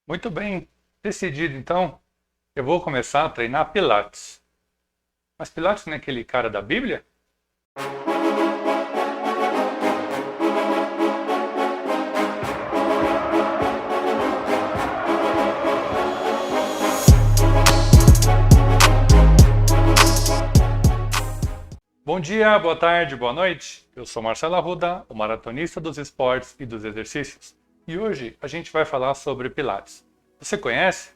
Muito bem, decidido então, eu vou começar a treinar Pilates. Mas Pilates não é aquele cara da Bíblia? Bom dia, boa tarde, boa noite. Eu sou Marcelo Arruda, o maratonista dos esportes e dos exercícios. E hoje a gente vai falar sobre Pilates. Você conhece?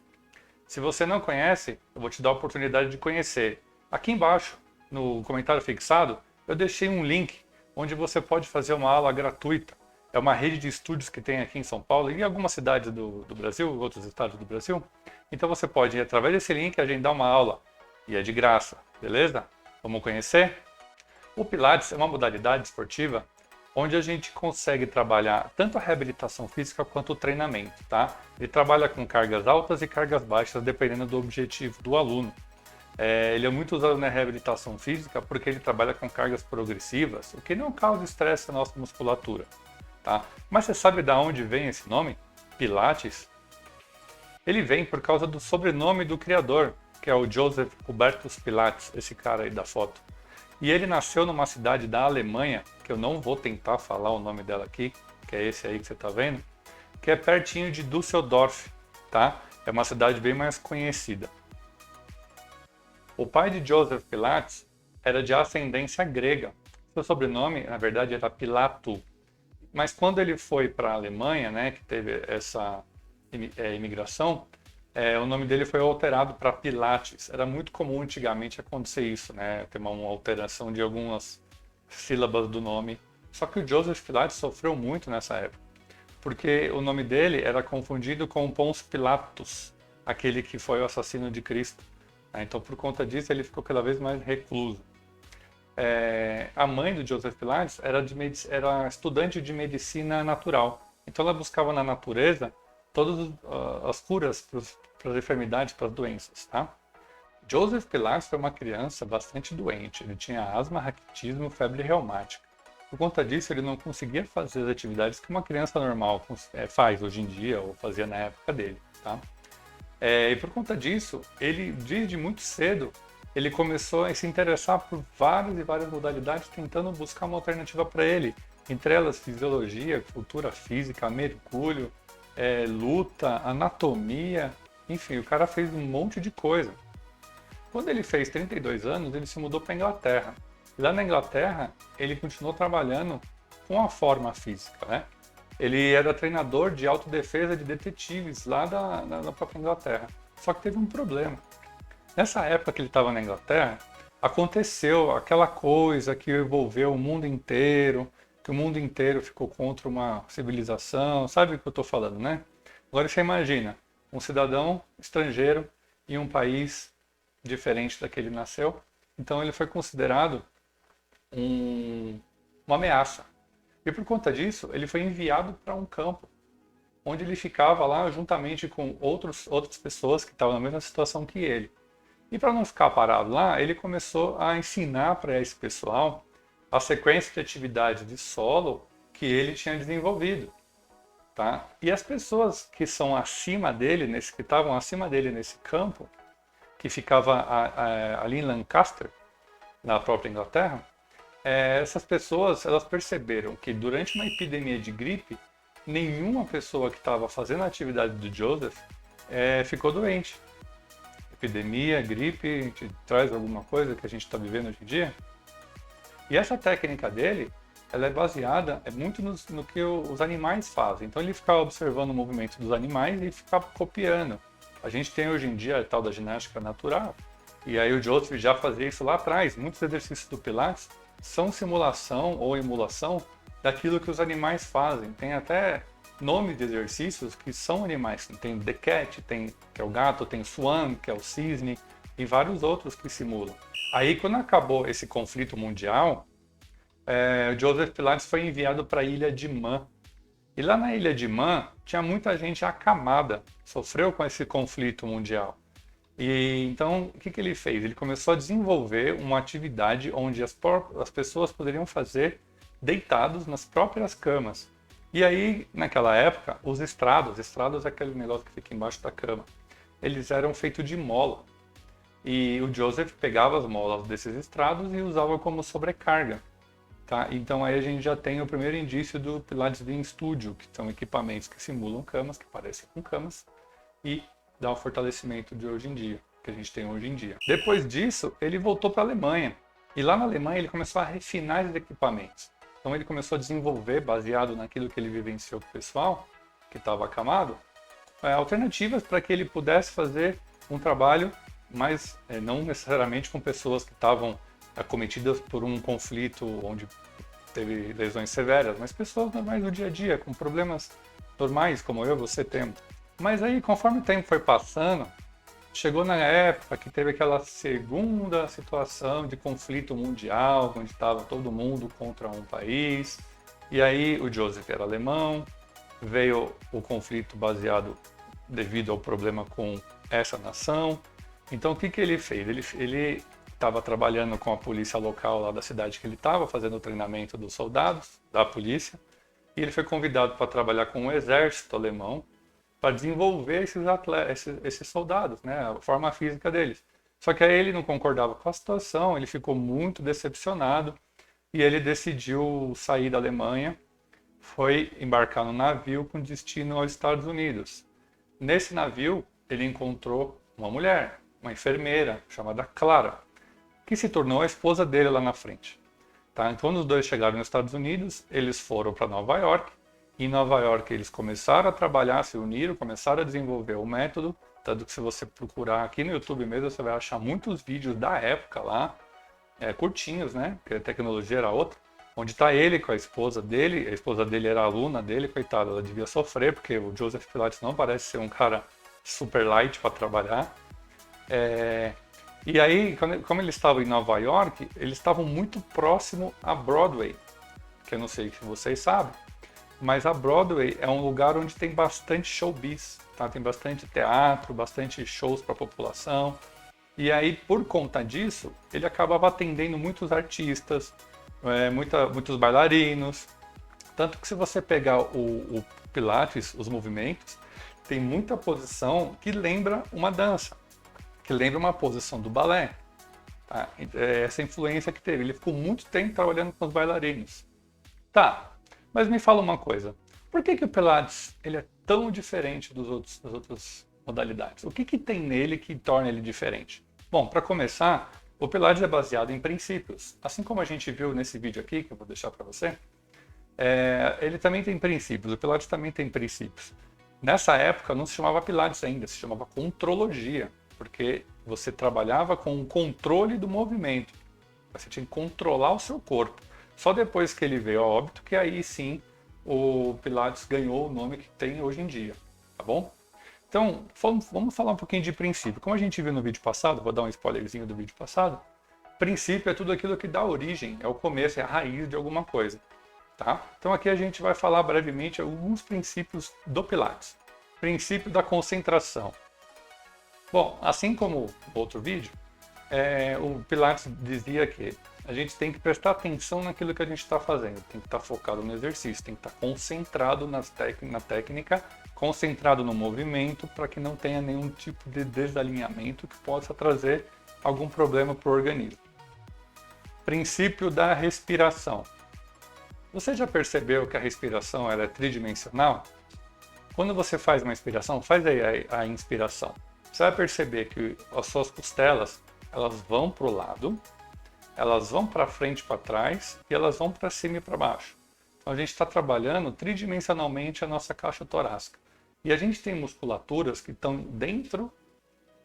Se você não conhece, eu vou te dar a oportunidade de conhecer. Aqui embaixo, no comentário fixado, eu deixei um link onde você pode fazer uma aula gratuita. É uma rede de estúdios que tem aqui em São Paulo e em algumas cidades do Brasil, outros estados do Brasil. Então você pode ir através desse link agendar uma aula. E é de graça, beleza? Vamos conhecer? O Pilates é uma modalidade esportiva onde a gente consegue trabalhar tanto a reabilitação física quanto o treinamento, tá? Ele trabalha com cargas altas e cargas baixas, dependendo do objetivo do aluno. Ele é muito usado na reabilitação física porque ele trabalha com cargas progressivas, o que não causa estresse na nossa musculatura, tá? Mas você sabe de onde vem esse nome? Pilates? Ele vem por causa do sobrenome do criador, que é o Joseph Hubertus Pilates, esse cara aí da foto. E ele nasceu numa cidade da Alemanha, que eu não vou tentar falar o nome dela aqui, que é esse aí que você está vendo, que é pertinho de Düsseldorf, tá? É uma cidade bem mais conhecida. O pai de Joseph Pilates era de ascendência grega. Seu sobrenome, na verdade, era Pilato. Mas quando ele foi para a Alemanha, né, que teve essa imigração, o nome dele foi alterado para Pilates. Era muito comum antigamente acontecer isso, né? Ter uma alteração de algumas sílabas do nome. Só que o Joseph Pilates sofreu muito nessa época, porque o nome dele era confundido com Pôncio Pilatos, aquele que foi o assassino de Cristo. Então, por conta disso, ele ficou cada vez mais recluso. A mãe do Joseph Pilates era estudante de medicina natural. Então, ela buscava na natureza todas as curas para as enfermidades, para as doenças, tá? Joseph Pilates foi uma criança bastante doente. Ele tinha asma, raquitismo, febre reumática. Por conta disso, ele não conseguia fazer as atividades que uma criança normal faz hoje em dia ou fazia na época dele, tá? E por conta disso, ele desde muito cedo ele começou a se interessar por várias e várias modalidades, tentando buscar uma alternativa para ele. Entre elas, fisiologia, cultura física, mergulho, luta, anatomia, enfim, o cara fez um monte de coisa. Quando ele fez 32 anos, ele se mudou para a Inglaterra. E lá na Inglaterra, ele continuou trabalhando com a forma física, né? Ele era treinador de autodefesa de detetives lá da própria Inglaterra. Só que teve um problema. Nessa época que ele estava na Inglaterra, aconteceu aquela coisa que envolveu o mundo inteiro, que o mundo inteiro ficou contra uma civilização, sabe o que eu estou falando, né? Agora você imagina, um cidadão estrangeiro em um país diferente daquele ele nasceu, então ele foi considerado uma ameaça. E por conta disso, ele foi enviado para um campo, onde ele ficava lá juntamente com outras pessoas que estavam na mesma situação que ele. E para não ficar parado lá, ele começou a ensinar para esse pessoal a sequência de atividades de solo que ele tinha desenvolvido, tá? E as pessoas que são acima dele, que estavam acima dele nesse campo, que ficava ali em Lancaster, na própria Inglaterra, essas pessoas elas perceberam que durante uma epidemia de gripe, nenhuma pessoa que estava fazendo a atividade do Joseph ficou doente. Epidemia, gripe, te traz alguma coisa que a gente está vivendo hoje em dia. E essa técnica dele, ela é baseada muito no que os animais fazem. Então ele ficava observando o movimento dos animais e ficava copiando. A gente tem hoje em dia a tal da ginástica natural, e aí o Joseph já fazia isso lá atrás. Muitos exercícios do Pilates são simulação ou emulação daquilo que os animais fazem. Tem até nomes de exercícios que são animais. Tem The Cat, que é o gato, tem Swan, que é o cisne, e vários outros que simulam. Aí, quando acabou esse conflito mundial, o Joseph Pilates foi enviado para a ilha de Man. E lá na ilha de Man, tinha muita gente acamada, sofreu com esse conflito mundial. E então, o que ele fez? Ele começou a desenvolver uma atividade onde as pessoas poderiam fazer deitados nas próprias camas. E aí, naquela época, os estrados é aquele negócio que fica embaixo da cama, eles eram feitos de mola. E o Joseph pegava as molas desses estrados e usava como sobrecarga. Tá? Então aí a gente já tem o primeiro indício do Pilates em Studio, que são equipamentos que simulam camas, que parecem com camas, e dá o fortalecimento de hoje em dia, que a gente tem hoje em dia. Depois disso, ele voltou para a Alemanha. E lá na Alemanha ele começou a refinar esses equipamentos. Então ele começou a desenvolver, baseado naquilo que ele vivenciou com o pessoal, que estava acamado, alternativas para que ele pudesse fazer um trabalho, mas não necessariamente com pessoas que estavam acometidas por um conflito onde teve lesões severas, mas pessoas normais do dia a dia, com problemas normais, como eu e você temos. Mas aí, conforme o tempo foi passando, chegou na época que teve aquela segunda situação de conflito mundial, onde estava todo mundo contra um país, e aí o Joseph era alemão, veio o conflito baseado devido ao problema com essa nação. Então o que ele fez? Ele estava trabalhando com a polícia local lá da cidade que ele estava, fazendo o treinamento dos soldados da polícia, e ele foi convidado para trabalhar com o exército alemão para desenvolver esses soldados, né, a forma física deles. Só que aí ele não concordava com a situação, ele ficou muito decepcionado e ele decidiu sair da Alemanha, foi embarcar no navio com destino aos Estados Unidos. Nesse navio, ele encontrou uma mulher, uma enfermeira chamada Clara, que se tornou a esposa dele lá na frente. Tá? Então, quando os dois chegaram nos Estados Unidos, eles foram para Nova York. Em Nova York, eles começaram a trabalhar, se uniram, começaram a desenvolver o método. Tanto que se você procurar aqui no YouTube mesmo, você vai achar muitos vídeos da época lá, curtinhos, né? Porque a tecnologia era outra. Onde está ele com a esposa dele era aluna dele, coitada, ela devia sofrer, porque o Joseph Pilates não parece ser um cara super light para trabalhar. E aí, como eles estavam em Nova York, eles estavam muito próximo a Broadway, que eu não sei se vocês sabem, mas a Broadway é um lugar onde tem bastante showbiz, tá? Tem bastante teatro, bastante shows para a população. E aí, por conta disso, ele acabava atendendo muitos artistas, muitos bailarinos. Tanto que se você pegar o Pilates, os movimentos, tem muita posição que lembra uma dança, que lembra uma posição do balé. Tá? Essa influência que teve. Ele ficou muito tempo trabalhando com os bailarinos. Tá, mas me fala uma coisa. Por que o Pilates ele é tão diferente das outras modalidades? O que tem nele que torna ele diferente? Bom, para começar, o Pilates é baseado em princípios. Assim como a gente viu nesse vídeo aqui, que eu vou deixar para você, ele também tem princípios. O Pilates também tem princípios. Nessa época não se chamava Pilates ainda, se chamava contrologia, porque você trabalhava com o controle do movimento. Você tinha que controlar o seu corpo. Só depois que ele veio a óbito que aí sim o Pilates ganhou o nome que tem hoje em dia, tá bom? Então, vamos falar um pouquinho de princípio. Como a gente viu no vídeo passado, vou dar um spoilerzinho do vídeo passado, princípio é tudo aquilo que dá origem, é o começo, é a raiz de alguma coisa, tá? Então aqui a gente vai falar brevemente alguns princípios do Pilates. Princípio da concentração. Bom, assim como o outro vídeo, o Pilates dizia que a gente tem que prestar atenção naquilo que a gente está fazendo, tem que estar focado no exercício, tem que estar concentrado na técnica, concentrado no movimento, para que não tenha nenhum tipo de desalinhamento que possa trazer algum problema para o organismo. Princípio da respiração. Você já percebeu que a respiração ela é tridimensional? Quando você faz uma inspiração, faz aí a inspiração. Você vai perceber que as suas costelas elas vão para o lado, elas vão para frente e para trás e elas vão para cima e para baixo. Então a gente está trabalhando tridimensionalmente a nossa caixa torácica. E a gente tem musculaturas que estão dentro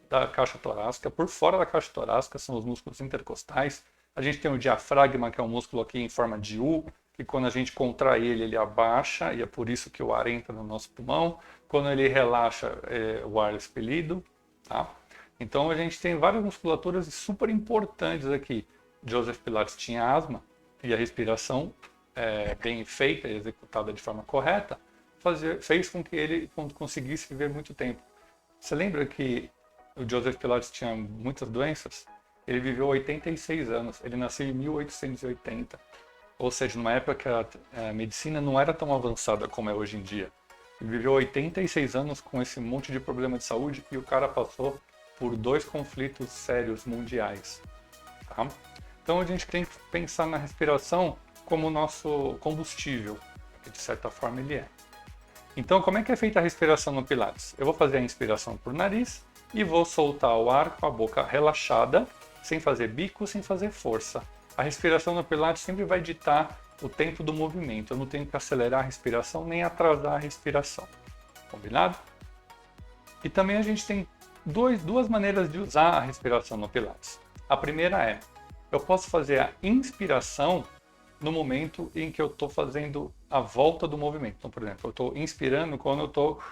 da caixa torácica, por fora da caixa torácica são os músculos intercostais. A gente tem o diafragma, que é um músculo aqui em forma de U, que quando a gente contrai ele abaixa, e é por isso que o ar entra no nosso pulmão. Quando ele relaxa, o ar é expelido. Tá? Então a gente tem várias musculaturas super importantes aqui. Joseph Pilates tinha asma, e a respiração bem feita e executada de forma correta fez com que ele conseguisse viver muito tempo. Você lembra que o Joseph Pilates tinha muitas doenças? Ele viveu 86 anos, ele nasceu em 1880. Ou seja, numa época que a medicina não era tão avançada como é hoje em dia. Ele viveu 86 anos com esse monte de problema de saúde e o cara passou por 2 conflitos sérios mundiais. Tá? Então a gente tem que pensar na respiração como o nosso combustível, que de certa forma ele é. Então como é que é feita a respiração no Pilates? Eu vou fazer a inspiração por nariz e vou soltar o ar com a boca relaxada, sem fazer bico, sem fazer força. A respiração no Pilates sempre vai ditar o tempo do movimento. Eu não tenho que acelerar a respiração nem atrasar a respiração. Combinado? E também a gente tem duas maneiras de usar a respiração no Pilates. A primeira é, eu posso fazer a inspiração no momento em que eu estou fazendo a volta do movimento. Então, por exemplo, eu estou inspirando quando eu estou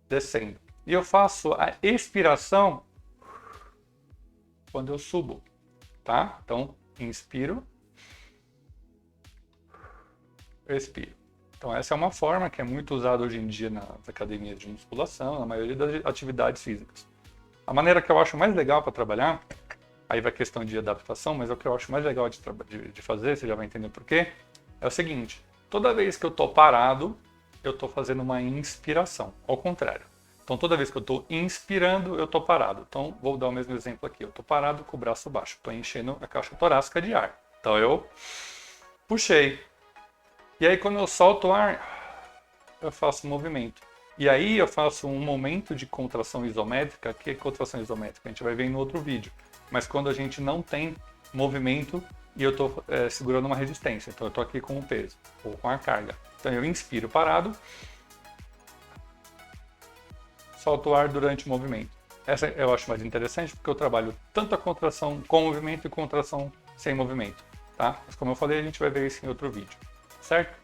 descendo. E eu faço a expiração quando eu subo. Tá? Então, inspiro, expiro. Então, essa é uma forma que é muito usada hoje em dia nas academias de musculação, na maioria das atividades físicas. A maneira que eu acho mais legal para trabalhar, aí vai questão de adaptação, mas é o que eu acho mais legal de fazer, você já vai entender por quê, é o seguinte, toda vez que eu estou parado, eu estou fazendo uma inspiração, ao contrário. Então, toda vez que eu estou inspirando, eu estou parado. Então, vou dar o mesmo exemplo aqui. Eu estou parado com o braço baixo. Estou enchendo a caixa torácica de ar. Então, eu puxei. E aí, quando eu solto o ar, eu faço um movimento. E aí, eu faço um momento de contração isométrica. Que é contração isométrica? A gente vai ver no outro vídeo. Mas quando a gente não tem movimento e eu estou segurando uma resistência. Então, eu estou aqui com o peso ou com a carga. Então, eu inspiro parado. Solto o ar durante o movimento. Essa eu acho mais interessante porque eu trabalho tanto a contração com movimento e contração sem movimento. Tá? Mas como eu falei, a gente vai ver isso em outro vídeo. Certo?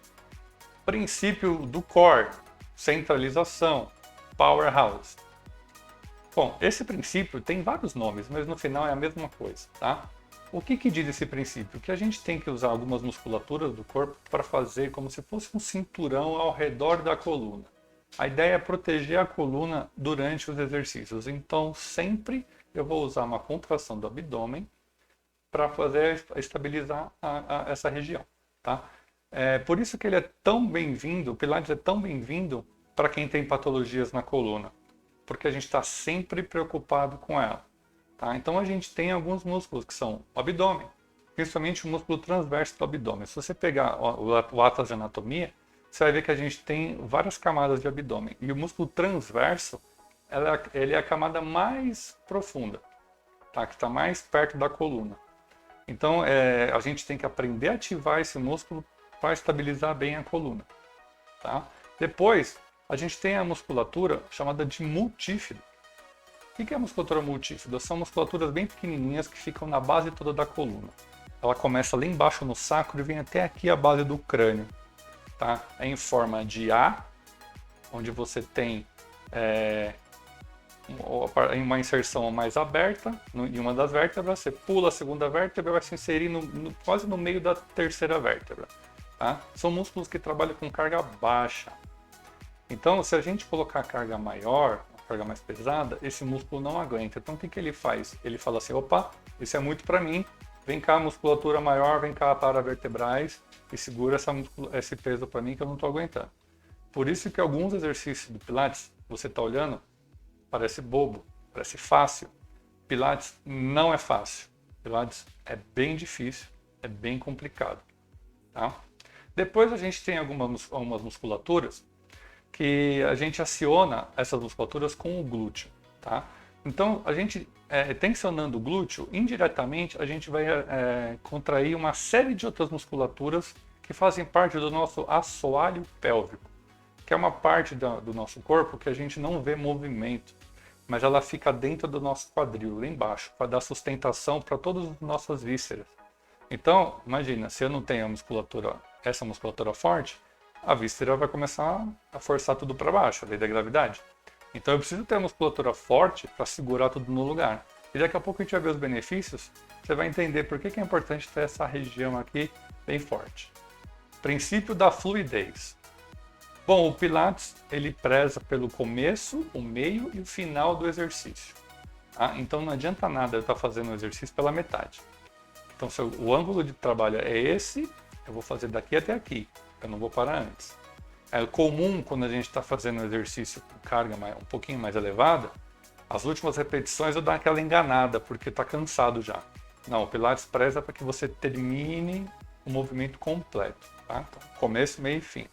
Princípio do core, centralização, powerhouse. Bom, esse princípio tem vários nomes, mas no final é a mesma coisa. Tá? O que diz esse princípio? Que a gente tem que usar algumas musculaturas do corpo para fazer como se fosse um cinturão ao redor da coluna. A ideia é proteger a coluna durante os exercícios. Então, sempre eu vou usar uma contração do abdômen para fazer estabilizar essa região. Tá? Por isso que ele é tão bem-vindo, o Pilates é tão bem-vindo para quem tem patologias na coluna. Porque a gente está sempre preocupado com ela. Tá? Então, a gente tem alguns músculos que são o abdômen, principalmente o músculo transverso do abdômen. Se você pegar o Atlas de Anatomia, você vai ver que a gente tem várias camadas de abdômen. E o músculo transverso, ele é a camada mais profunda, tá? Que está mais perto da coluna. Então, a gente tem que aprender a ativar esse músculo para estabilizar bem a coluna. Tá? Depois, a gente tem a musculatura chamada de multífido. O que é a musculatura multífida? São musculaturas bem pequenininhas que ficam na base toda da coluna. Ela começa lá embaixo no sacro e vem até aqui a base do crânio. Tá? É em forma de A, onde você tem uma inserção mais aberta em uma das vértebras, você pula a segunda vértebra e vai se inserir quase no meio da terceira vértebra. Tá? São músculos que trabalham com carga baixa. Então, se a gente colocar carga maior, carga mais pesada, esse músculo não aguenta. Então, o que ele faz? Ele fala assim, opa, isso é muito para mim, vem cá musculatura maior, vem cá paravertebrais, e segura esse peso para mim que eu não estou aguentando. Por isso que alguns exercícios do Pilates, você está olhando, parece bobo, parece fácil. Pilates não é fácil. Pilates é bem difícil, é bem complicado. Tá? Depois a gente tem algumas musculaturas que a gente aciona essas musculaturas com o glúteo. Tá? Então, a gente tensionando o glúteo, indiretamente, a gente vai contrair uma série de outras musculaturas que fazem parte do nosso assoalho pélvico, que é uma parte do nosso corpo que a gente não vê movimento, mas ela fica dentro do nosso quadril, lá embaixo, para dar sustentação para todas as nossas vísceras. Então, imagina, se eu não tenho essa musculatura forte, a víscera vai começar a forçar tudo para baixo, a lei da gravidade. Então eu preciso ter a musculatura forte para segurar tudo no lugar. E daqui a pouco a gente vai ver os benefícios, você vai entender por que é importante ter essa região aqui bem forte. Princípio da fluidez. Bom, o Pilates ele preza pelo começo, o meio e o final do exercício. Tá? Então não adianta nada eu estar fazendo o exercício pela metade. Então, se o ângulo de trabalho é esse, eu vou fazer daqui até aqui. Eu não vou parar antes. É comum, quando a gente está fazendo um exercício com carga um pouquinho mais elevada, as últimas repetições eu dou aquela enganada, porque está cansado já. Não, o Pilates preza para que você termine o movimento completo. Tá? Então, começo, meio e fim.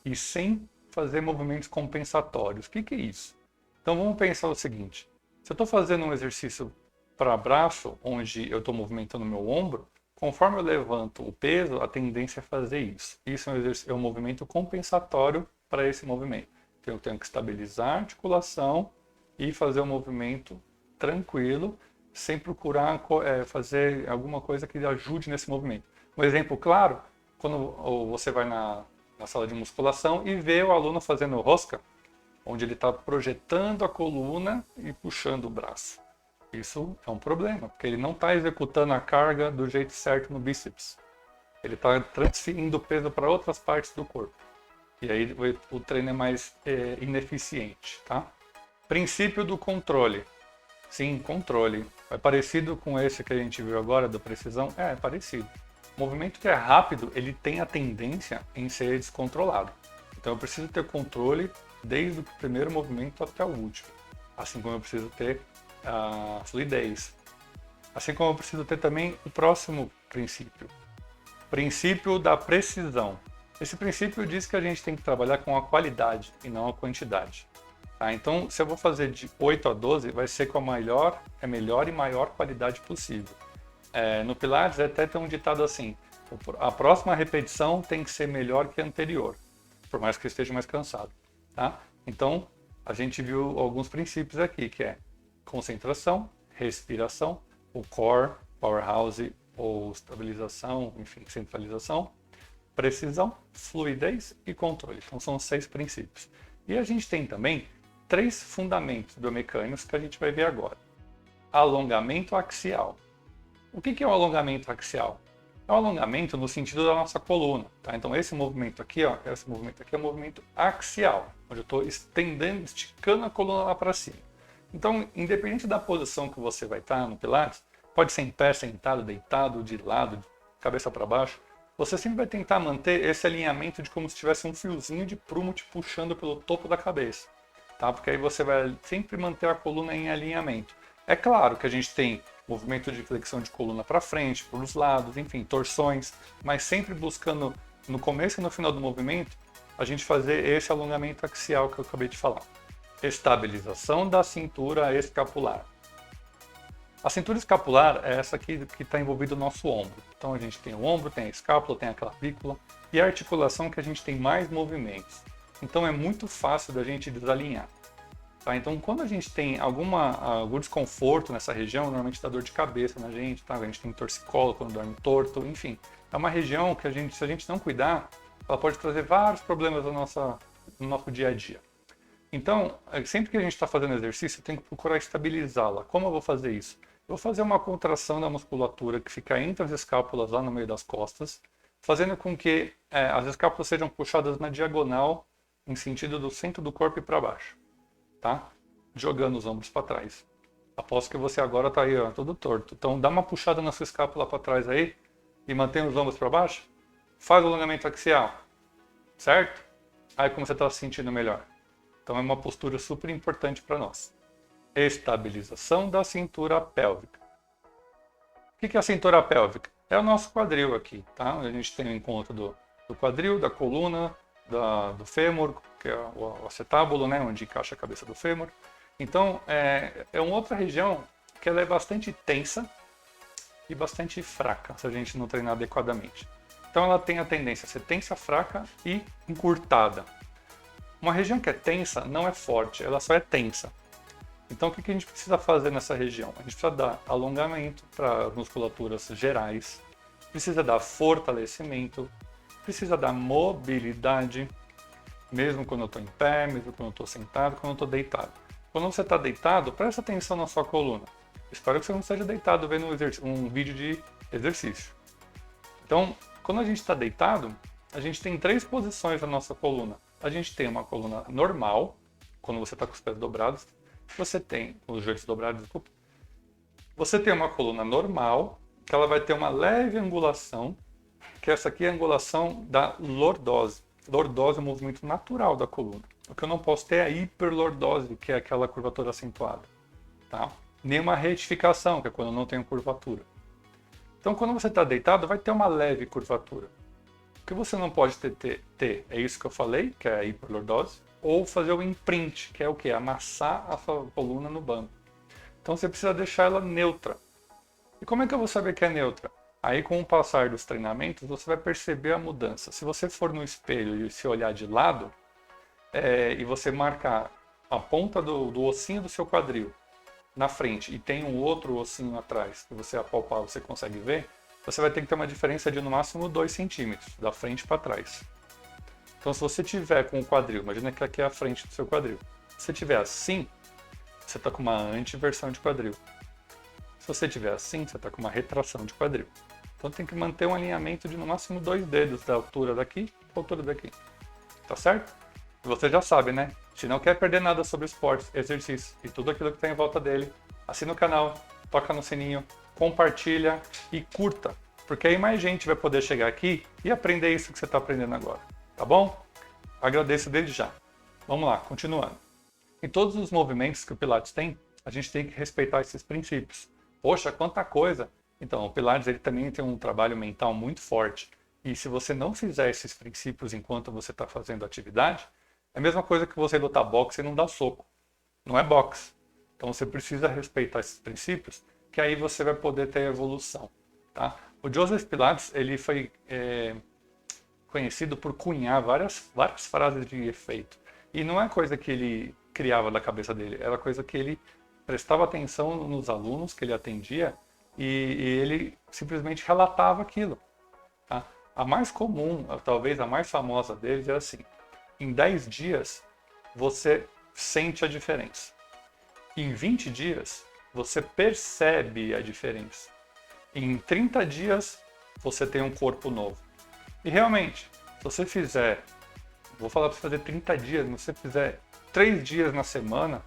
E sem fazer movimentos compensatórios. O que é isso? Então vamos pensar o seguinte. Se eu estou fazendo um exercício para braço, onde eu estou movimentando meu ombro, conforme eu levanto o peso, a tendência é fazer isso. Isso é um movimento compensatório para esse movimento. Então eu tenho que estabilizar a articulação e fazer um movimento tranquilo, sem procurar fazer alguma coisa que ajude nesse movimento. Um exemplo claro, quando você vai na sala de musculação e vê o aluno fazendo rosca, onde ele está projetando a coluna e puxando o braço. Isso é um problema, porque ele não está executando a carga do jeito certo no bíceps. Ele está transferindo o peso para outras partes do corpo. E aí o treino é mais ineficiente, tá? Princípio do controle. Sim, controle. É parecido com esse que a gente viu agora, da precisão? É parecido. O movimento que é rápido, ele tem a tendência em ser descontrolado. Então eu preciso ter controle desde o primeiro movimento até o último. Assim como eu preciso ter a fluidez. Assim como eu preciso ter também o próximo princípio. Princípio da precisão. Esse princípio diz que a gente tem que trabalhar com a qualidade e não a quantidade. Tá? Então, se eu vou fazer de 8 a 12, vai ser com a melhor e maior qualidade possível. No Pilates até tem um ditado assim, a próxima repetição tem que ser melhor que a anterior, por mais que eu esteja mais cansado. Tá? Então, a gente viu alguns princípios aqui, que é concentração, respiração, o core, powerhouse ou estabilização, enfim, centralização, precisão, fluidez e controle. Então são 6 princípios. E a gente tem também 3 fundamentos biomecânicos que a gente vai ver agora. Alongamento axial. O que é o alongamento axial? É o alongamento no sentido da nossa coluna. Tá? Então esse movimento aqui é o movimento axial, onde eu estou estendendo, esticando a coluna lá para cima. Então, independente da posição que você vai estar no Pilates, pode ser em pé, sentado, deitado, de lado, de cabeça para baixo, você sempre vai tentar manter esse alinhamento de como se tivesse um fiozinho de prumo te puxando pelo topo da cabeça. Tá? Porque aí você vai sempre manter a coluna em alinhamento. É claro que a gente tem movimento de flexão de coluna para frente, para os lados, enfim, torções, mas sempre buscando no começo e no final do movimento a gente fazer esse alongamento axial que eu acabei de falar. Estabilização da cintura escapular. A cintura escapular é essa aqui que está envolvida no nosso ombro. Então a gente tem o ombro, tem a escápula, tem a clavícula e a articulação que a gente tem mais movimentos. Então é muito fácil da gente desalinhar. Tá? Então quando a gente tem algum desconforto nessa região, normalmente dá dor de cabeça na gente, tá? A gente tem torcicolo quando dorme torto, enfim. É uma região que se a gente não cuidar, ela pode trazer vários problemas no nosso dia a dia. Então, sempre que a gente está fazendo exercício, tem que procurar estabilizá-la. Como eu vou fazer isso? Eu vou fazer uma contração da musculatura que fica entre as escápulas lá no meio das costas, fazendo com que as escápulas sejam puxadas na diagonal, em sentido do centro do corpo e para baixo. Tá? Jogando os ombros para trás. Aposto que você agora está aí, ó, todo torto. Então, dá uma puxada na sua escápula para trás aí e mantém os ombros para baixo. Faz o alongamento axial. Certo? Aí como você está se sentindo melhor? Então é uma postura super importante para nós. Estabilização da cintura pélvica. O que é a cintura pélvica? É o nosso quadril aqui, tá? A gente tem o encontro do quadril, da coluna, do fêmur, que é o acetábulo, né? Onde encaixa a cabeça do fêmur. Então é uma outra região que ela é bastante tensa e bastante fraca, se a gente não treinar adequadamente. Então ela tem a tendência a ser tensa, fraca e encurtada. Uma região que é tensa não é forte, ela só é tensa. Então o que a gente precisa fazer nessa região? A gente precisa dar alongamento para as musculaturas gerais, precisa dar fortalecimento, precisa dar mobilidade, mesmo quando eu estou em pé, mesmo quando eu estou sentado, quando eu estou deitado. Quando você está deitado, presta atenção na sua coluna. Espero que você não esteja deitado vendo um vídeo de exercício. Então, quando a gente está deitado, a gente tem 3 posições na nossa coluna. A gente tem uma coluna normal, quando você está com os pés dobrados. Você tem os joelhos dobrados, desculpa. Você tem uma coluna normal, que ela vai ter uma leve angulação, que essa aqui é a angulação da lordose. Lordose é um movimento natural da coluna. O que eu não posso ter é a hiperlordose, que é aquela curvatura acentuada. Tá? Nem uma retificação, que é quando eu não tenho curvatura. Então, quando você está deitado, vai ter uma leve curvatura. O que você não pode ter é isso que eu falei, que é a hiperlordose, ou fazer o imprint, que é o quê? Amassar a sua coluna no banco. Então, você precisa deixar ela neutra. E como é que eu vou saber que é neutra? Aí, com o passar dos treinamentos, você vai perceber a mudança. Se você for no espelho e se olhar de lado, e você marcar a ponta do ossinho do seu quadril na frente e tem um outro ossinho atrás, que você apalpar, você consegue ver, você vai ter que ter uma diferença de no máximo 2 centímetros, da frente para trás. Então, se você tiver com o quadril, imagina que aqui é a frente do seu quadril. Se você tiver assim, você está com uma antiversão de quadril. Se você tiver assim, você está com uma retração de quadril. Então tem que manter um alinhamento de no máximo 2 dedos da altura daqui para a altura daqui. Tá certo? E você já sabe, né? Se não quer perder nada sobre esportes, exercício e tudo aquilo que está em volta dele, assina o canal, toca no sininho, compartilha e curta. Porque aí mais gente vai poder chegar aqui e aprender isso que você está aprendendo agora. Tá bom? Agradeço desde já. Vamos lá, continuando. Em todos os movimentos que o Pilates tem, a gente tem que respeitar esses princípios. Poxa, quanta coisa! Então, o Pilates ele também tem um trabalho mental muito forte. E se você não fizer esses princípios enquanto você está fazendo atividade, é a mesma coisa que você lutar boxe e não dar soco. Não é boxe. Então você precisa respeitar esses princípios, que aí você vai poder ter evolução. Tá? O Joseph Pilates ele foi conhecido por cunhar várias frases de efeito. E não é coisa que ele criava da cabeça dele, era coisa que ele prestava atenção nos alunos que ele atendia e ele simplesmente relatava aquilo. Tá? A mais comum, talvez a mais famosa deles é assim: em 10 dias você sente a diferença. Em 20 dias você percebe a diferença. Em 30 dias você tem um corpo novo. E realmente, se você fizer, vou falar para fazer 30 dias, mas se você fizer 3 dias na semana,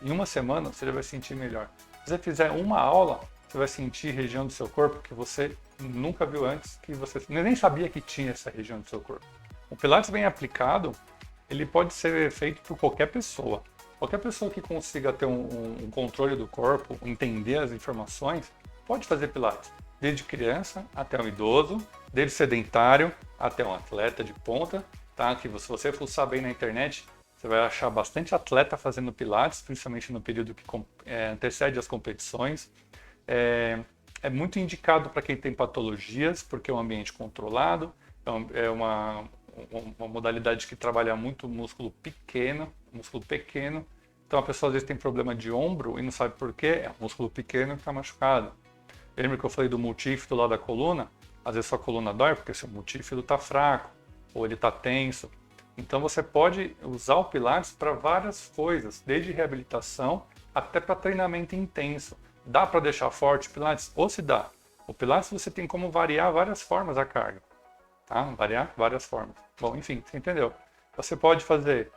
em uma semana você já vai sentir melhor. Se você fizer uma aula, você vai sentir região do seu corpo que você nunca viu antes, que você nem sabia que tinha essa região do seu corpo. O Pilates bem aplicado, ele pode ser feito por qualquer pessoa. Qualquer pessoa que consiga ter um controle do corpo, entender as informações, pode fazer Pilates. Desde criança até um idoso, desde sedentário até um atleta de ponta. Tá? Que se você fuçar bem na internet, você vai achar bastante atleta fazendo Pilates, principalmente no período que antecede as competições. É muito indicado para quem tem patologias, porque é um ambiente controlado, é uma modalidade que trabalha muito músculo pequeno. Então a pessoa às vezes tem problema de ombro e não sabe por quê, é um músculo pequeno que está machucado. Lembra que eu falei do multífido lá da coluna? Às vezes sua coluna dói porque seu multífido está fraco, ou ele está tenso. Então você pode usar o Pilates para várias coisas, desde reabilitação até para treinamento intenso. Dá para deixar forte o Pilates? Ou se dá. O Pilates você tem como variar várias formas a carga. Tá? Variar várias formas. Bom, enfim, você entendeu. Você pode fazer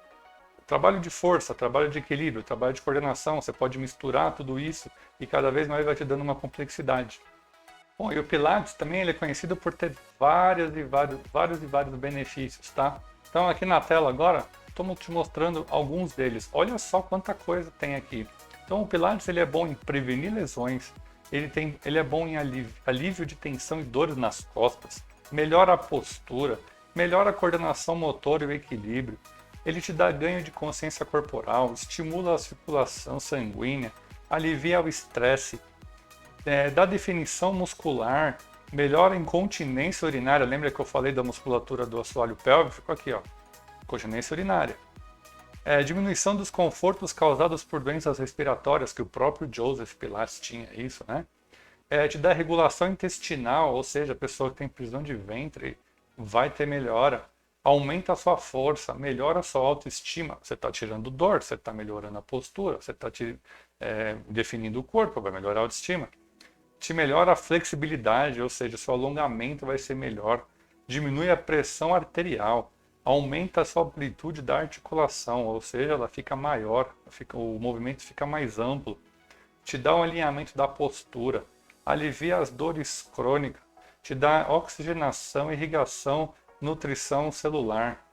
trabalho de força, trabalho de equilíbrio, trabalho de coordenação. Você pode misturar tudo isso e cada vez mais vai te dando uma complexidade. Bom, e o Pilates também ele é conhecido por ter vários e vários benefícios, tá? Então aqui na tela agora, estou te mostrando alguns deles. Olha só quanta coisa tem aqui. Então o Pilates ele é bom em prevenir lesões, ele é bom em alívio de tensão e dores nas costas, melhora a postura, melhora a coordenação motora e o equilíbrio, ele te dá ganho de consciência corporal, estimula a circulação sanguínea, alivia o estresse, dá definição muscular, melhora a incontinência urinária. Lembra que eu falei da musculatura do assoalho pélvico? Aqui, ó, incontinência urinária. Diminuição dos confortos causados por doenças respiratórias, que o próprio Joseph Pilates tinha isso, né? Te dá regulação intestinal, ou seja, a pessoa que tem prisão de ventre vai ter melhora. Aumenta a sua força, melhora a sua autoestima. Você está tirando dor, você está melhorando a postura, você está definindo o corpo, vai melhorar a autoestima. Te melhora a flexibilidade, ou seja, seu alongamento vai ser melhor. Diminui a pressão arterial. Aumenta a sua amplitude da articulação, ou seja, ela fica maior, o movimento fica mais amplo. Te dá um alinhamento da postura. alivia as dores crônicas, te dá oxigenação, irrigação, nutrição celular.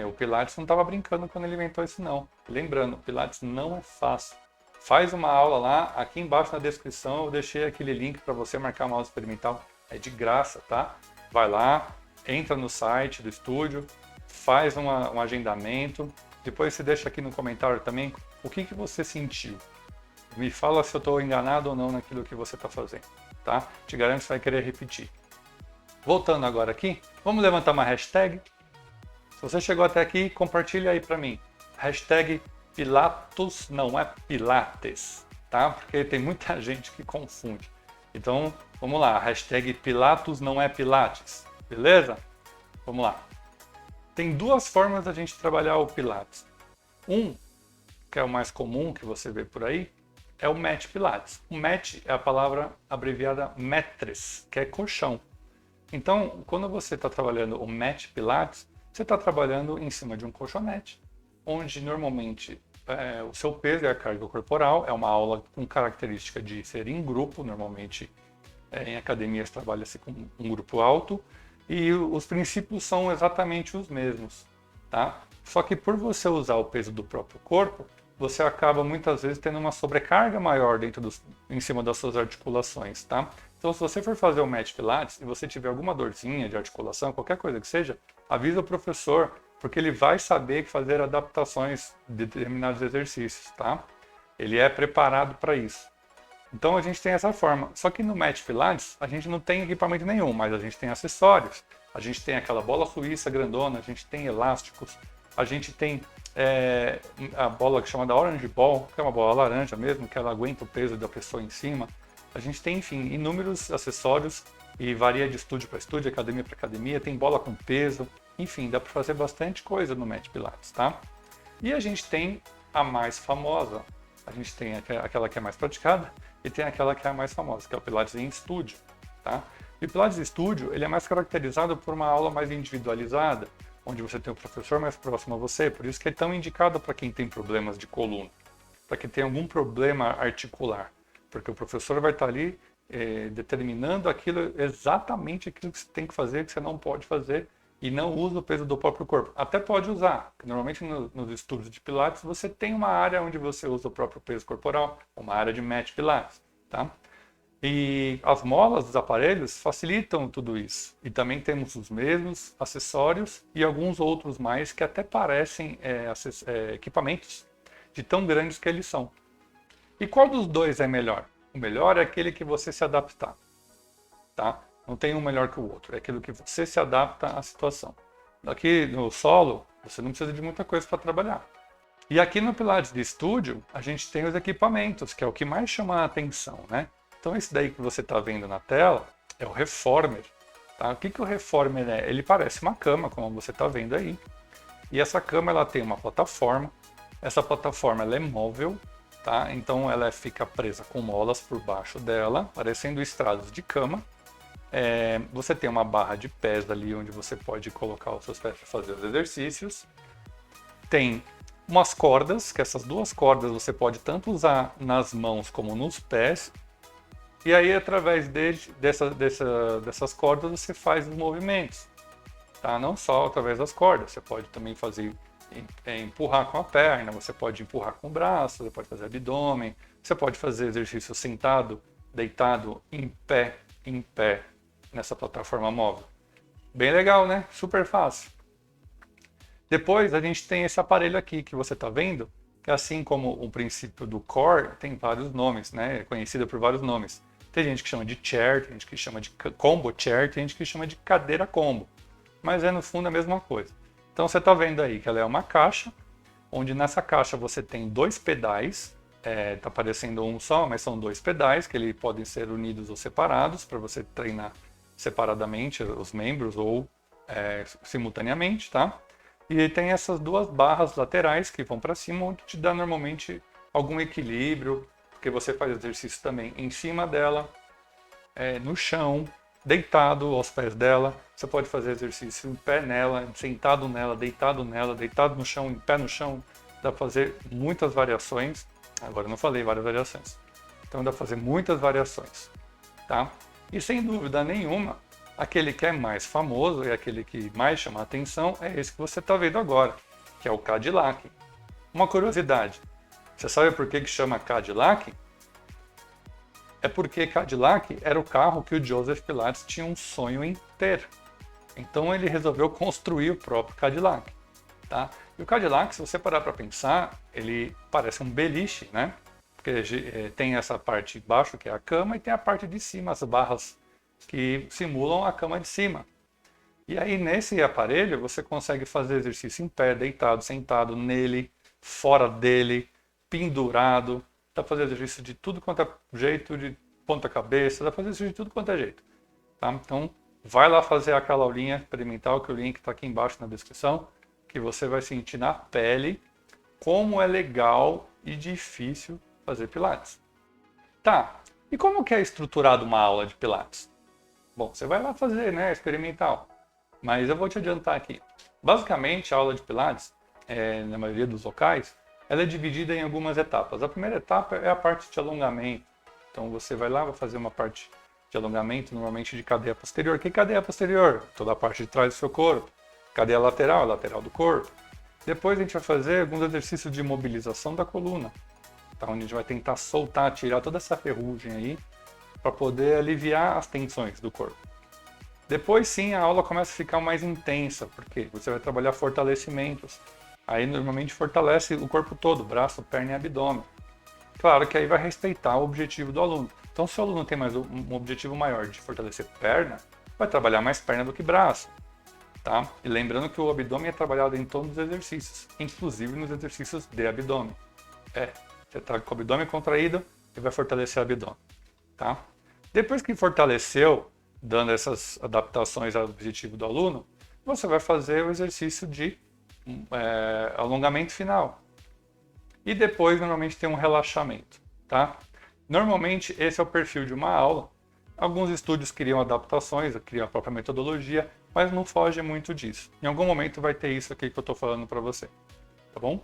O Pilates não estava brincando quando ele inventou isso não. Lembrando, o Pilates não é fácil. Faz uma aula lá, aqui embaixo na descrição eu deixei aquele link para você marcar uma aula experimental. É de graça, tá? Vai lá, entra no site do estúdio, faz um agendamento. Depois você deixa aqui no comentário também o que você sentiu. Me fala se eu estou enganado ou não naquilo que você está fazendo, tá? Te garanto que você vai querer repetir. Voltando agora aqui, vamos levantar uma hashtag. Se você chegou até aqui, compartilha aí para mim. Hashtag Pilatus não é Pilates, tá? Porque tem muita gente que confunde. Então, vamos lá. Hashtag Pilatus não é Pilates, beleza? Vamos lá. Tem duas formas da gente trabalhar o Pilates. Que é o mais comum que você vê por aí, é o mat Pilates. O mat é a palavra abreviada mattress, que é colchão. Então, quando você está trabalhando o mat Pilates, você está trabalhando em cima de um colchonete, onde normalmente o seu peso e a carga corporal. É uma aula com característica de ser em grupo, normalmente em academias trabalha-se com um grupo alto, e os princípios são exatamente os mesmos, tá? Só que por você usar o peso do próprio corpo, você acaba muitas vezes tendo uma sobrecarga maior em cima das suas articulações, tá? Então, se você for fazer o mat Pilates e você tiver alguma dorzinha de articulação, qualquer coisa que seja, avisa o professor, porque ele vai saber fazer adaptações de determinados exercícios, tá? Ele é preparado para isso. Então, a gente tem essa forma. Só que no mat Pilates, a gente não tem equipamento nenhum, mas a gente tem acessórios. A gente tem aquela bola suíça grandona, a gente tem elásticos, a gente tem a bola que chama da Orange Ball, que é uma bola laranja mesmo, que ela aguenta o peso da pessoa em cima. A gente tem, enfim, inúmeros acessórios e varia de estúdio para estúdio, academia para academia, tem bola com peso, enfim, dá para fazer bastante coisa no mat Pilates, tá? E a gente tem a mais famosa, a gente tem aquela que é mais praticada e tem aquela que é a mais famosa, que é o Pilates em estúdio, tá? E o Pilates em estúdio, ele é mais caracterizado por uma aula mais individualizada, onde você tem o professor mais próximo a você, por isso que é tão indicado para quem tem problemas de coluna, para quem tem algum problema articular, porque o professor vai estar ali determinando exatamente aquilo que você tem que fazer, que você não pode fazer, e não usa o peso do próprio corpo. Até pode usar, porque normalmente nos estudos de Pilates você tem uma área onde você usa o próprio peso corporal, uma área de mat Pilates, tá? E as molas dos aparelhos facilitam tudo isso. E também temos os mesmos acessórios e alguns outros mais que até parecem equipamentos de tão grandes que eles são. E qual dos dois é melhor? O melhor é aquele que você se adaptar, tá? Não tem um melhor que o outro, é aquilo que você se adapta à situação. Aqui no solo, você não precisa de muita coisa para trabalhar. E aqui no Pilates de estúdio, a gente tem os equipamentos, que é o que mais chama a atenção, né? Então esse daí que você está vendo na tela é o Reformer. Tá? O que o Reformer é? Ele parece uma cama, como você está vendo aí. E essa cama ela tem uma plataforma. Essa plataforma ela é móvel, tá? Então ela fica presa com molas por baixo dela, parecendo estrados de cama. Você tem uma barra de pés ali onde você pode colocar os seus pés para fazer os exercícios. Tem umas cordas, que essas duas cordas você pode tanto usar nas mãos como nos pés. E aí, através dessas cordas, você faz os movimentos, tá? Não só através das cordas, você pode também fazer empurrar com a perna, você pode empurrar com o braço, você pode fazer abdômen, você pode fazer exercício sentado, deitado, em pé, nessa plataforma móvel. Bem legal, né? Super fácil. Depois, a gente tem esse aparelho aqui que você está vendo, que assim como o princípio do core, tem vários nomes, né? É conhecido por vários nomes. Tem gente que chama de chair, tem gente que chama de combo chair, tem gente que chama de cadeira combo. Mas no fundo a mesma coisa. Então você está vendo aí que ela é uma caixa, onde nessa caixa você tem dois pedais. Está parecendo um só, mas são dois pedais, que eles podem ser unidos ou separados, para você treinar separadamente os membros ou simultaneamente, tá? E tem essas duas barras laterais que vão para cima, onde te dá normalmente algum equilíbrio, porque você faz exercício também em cima dela, no chão, deitado aos pés dela. Você pode fazer exercício em pé nela, sentado nela, deitado no chão, em pé no chão. Dá para fazer muitas variações. Agora eu não falei várias variações. Então dá para fazer muitas variações, tá? E sem dúvida nenhuma, aquele que é mais famoso e aquele que mais chama a atenção é esse que você está vendo agora, que é o Cadillac. Uma curiosidade, você sabe por que chama Cadillac? É porque Cadillac era o carro que o Joseph Pilates tinha um sonho em ter. Então ele resolveu construir o próprio Cadillac, tá? E o Cadillac, se você parar para pensar, ele parece um beliche, né? Porque tem essa parte de baixo que é a cama e tem a parte de cima, as barras que simulam a cama de cima. E aí nesse aparelho você consegue fazer exercício em pé, deitado, sentado nele, fora dele, pendurado. Dá para fazer exercício de tudo quanto é jeito, de ponta cabeça, dá para fazer exercício de tudo quanto é jeito, tá? Então vai lá fazer aquela aulinha experimental, que o link está aqui embaixo na descrição, que você vai sentir na pele como é legal e difícil fazer Pilates. Tá, e como que é estruturado uma aula de Pilates? Bom, você vai lá fazer, né, experimental, mas eu vou te adiantar aqui. Basicamente, a aula de Pilates, na maioria dos locais, ela é dividida em algumas etapas. A primeira etapa é a parte de alongamento. Então você vai lá, vai fazer uma parte de alongamento, normalmente de cadeia posterior. Que cadeia posterior? Toda a parte de trás do seu corpo. Cadeia lateral, lateral do corpo. Depois a gente vai fazer alguns exercícios de mobilização da coluna, tá? Onde a gente vai tentar soltar, tirar toda essa ferrugem aí, para poder aliviar as tensões do corpo. Depois sim a aula começa a ficar mais intensa, porque você vai trabalhar fortalecimentos. Aí normalmente fortalece o corpo todo, braço, perna e abdômen. Claro que aí vai respeitar o objetivo do aluno. Então se o aluno tem mais um objetivo maior de fortalecer perna, vai trabalhar mais perna do que braço. Tá? E lembrando que o abdômen é trabalhado em todos os exercícios, inclusive nos exercícios de abdômen. Você está com o abdômen contraído e vai fortalecer o abdômen. Tá? Depois que fortaleceu, dando essas adaptações ao objetivo do aluno, você vai fazer o exercício de alongamento final. E depois, normalmente, tem um relaxamento. Tá? Normalmente, esse é o perfil de uma aula. Alguns estúdios criam adaptações, criam a própria metodologia, mas não foge muito disso. Em algum momento vai ter isso aqui que eu estou falando para você. Tá bom?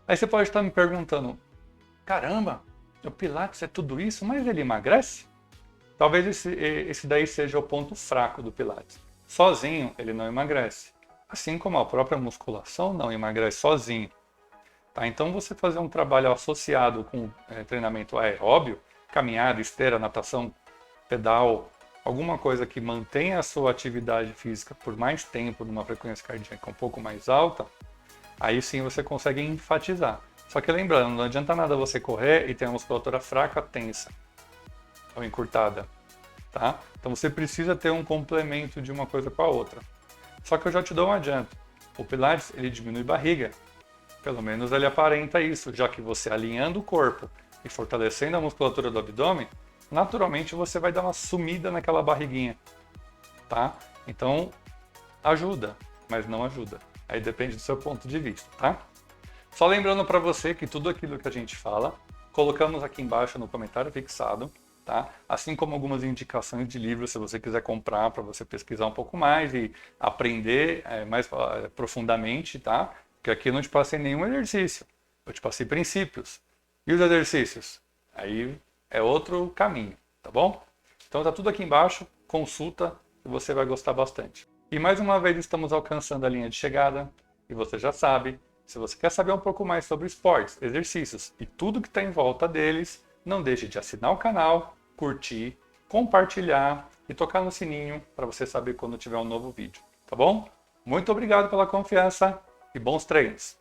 Aí você pode estar me perguntando, caramba, o Pilates é tudo isso, mas ele emagrece? Talvez esse daí seja o ponto fraco do Pilates. Sozinho ele não emagrece. Assim como a própria musculação não emagrece sozinho. Tá? Então você fazer um trabalho associado com treinamento aeróbio, caminhada, esteira, natação, pedal, alguma coisa que mantenha a sua atividade física por mais tempo, numa frequência cardíaca um pouco mais alta, aí sim você consegue enfatizar. Só que lembrando, não adianta nada você correr e ter a musculatura fraca, tensa ou encurtada, tá? Então você precisa ter um complemento de uma coisa com a outra. Só que eu já te dou um adianto. O Pilates, ele diminui barriga. Pelo menos ele aparenta isso, já que você alinhando o corpo e fortalecendo a musculatura do abdômen, naturalmente você vai dar uma sumida naquela barriguinha, tá? Então, ajuda, mas não ajuda. Aí depende do seu ponto de vista, tá? Só lembrando para você que tudo aquilo que a gente fala, colocamos aqui embaixo no comentário fixado, tá? Assim como algumas indicações de livros, se você quiser comprar para você pesquisar um pouco mais e aprender mais profundamente, tá? Porque aqui eu não te passei nenhum exercício, eu te passei princípios. E os exercícios? Aí é outro caminho, tá bom? Então tá tudo aqui embaixo, consulta e você vai gostar bastante. E mais uma vez estamos alcançando a linha de chegada e você já sabe, se você quer saber um pouco mais sobre esportes, exercícios e tudo que está em volta deles, não deixe de assinar o canal, curtir, compartilhar e tocar no sininho para você saber quando tiver um novo vídeo, tá bom? Muito obrigado pela confiança e bons treinos!